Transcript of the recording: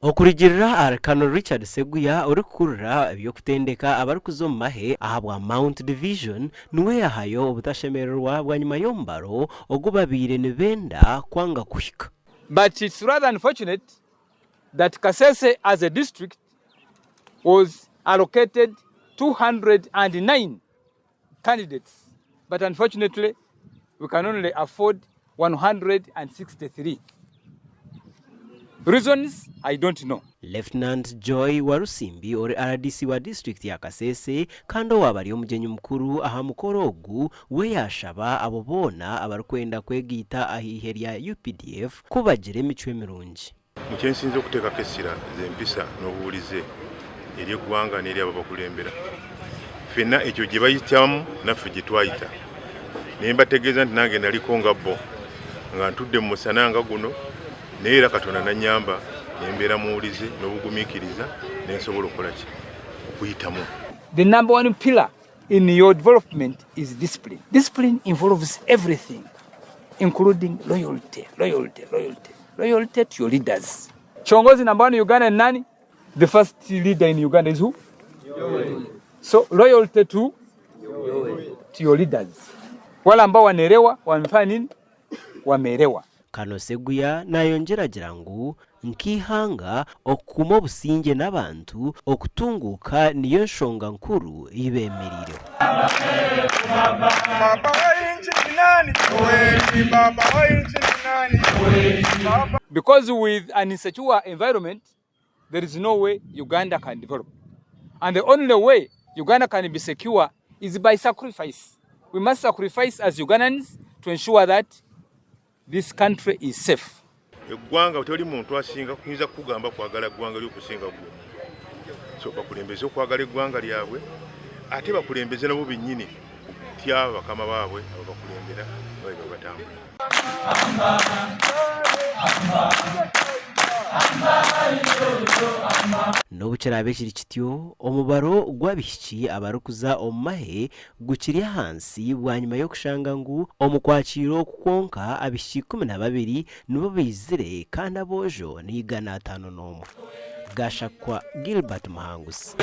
Okurigirira Arcano Richard Seguya urikurura ebyo kutendeka abarukuzo mahe ahabwa Mount Division nuwe yahayo obutashemererwa bwa nyuma yombaro ogubabire nibenda kwanga kuhika. But it's rather unfortunate that Kasese as a district was allocated 209 candidates, but unfortunately we can only afford 163. Reasons I don't know. Lieutenant Joy Warusimbi ori RDC wa district ya Kasese kando wabari omujenyi mukuru aha mukoro ogu we yashaba abo bona abarukwenda kwegita ahiherya UPDF kubagire emichwe emirungi. Mukyensinze okuteka kesira zempisa n'obuulize eri eggwanga n'eri ababakulembera. Fenna ekyo gye bayitamu naffe gye twayita. Naye mbategeeza nti nange naliko nga bo nga ntudde mu musana nga guno naye era Katonda nannyamba nembeera muwulize n'obugumiikiriza nensobola okukola ki okuyitamu. The number one pillar in your development is discipline. Discipline involves everything, including loyalty to your leaders. Kiongozi namba 1 Uganda ni nani? The first leader in Uganda is who? So loyalty to your leaders. Wale ambao wanaelewa wamefanya nini? Wameelewa. Kano Seguya nayongera jirangu nkihanga okuma obusinge n'abantu okutunguka niyo nshonga nkuru ibemirire. Because with an insecure environment, there is no way Uganda can develop. And the only way Uganda can be secure is by sacrifice. We must sacrifice as Ugandans to ensure that this country is safe. Eggwanga otali muntu asinga kuyinza kugamba kwagala eggwanga ly'okusinga gwo. So bakulembeze okwagala eggwanga lyabwe ate bakulembeze nabo bennyini okutya bakama baabwe abakulembera babe batambula. N'obukirabe kiri kityo omubaro gwabihiki abarukuza omumahe gukiri hansi bwanyuma y'okushanga ngu omukwakiro okukonka abihiki 12 nibo bizire kandi abojo ni 51. Gashakwa Gilbert Mahangusi.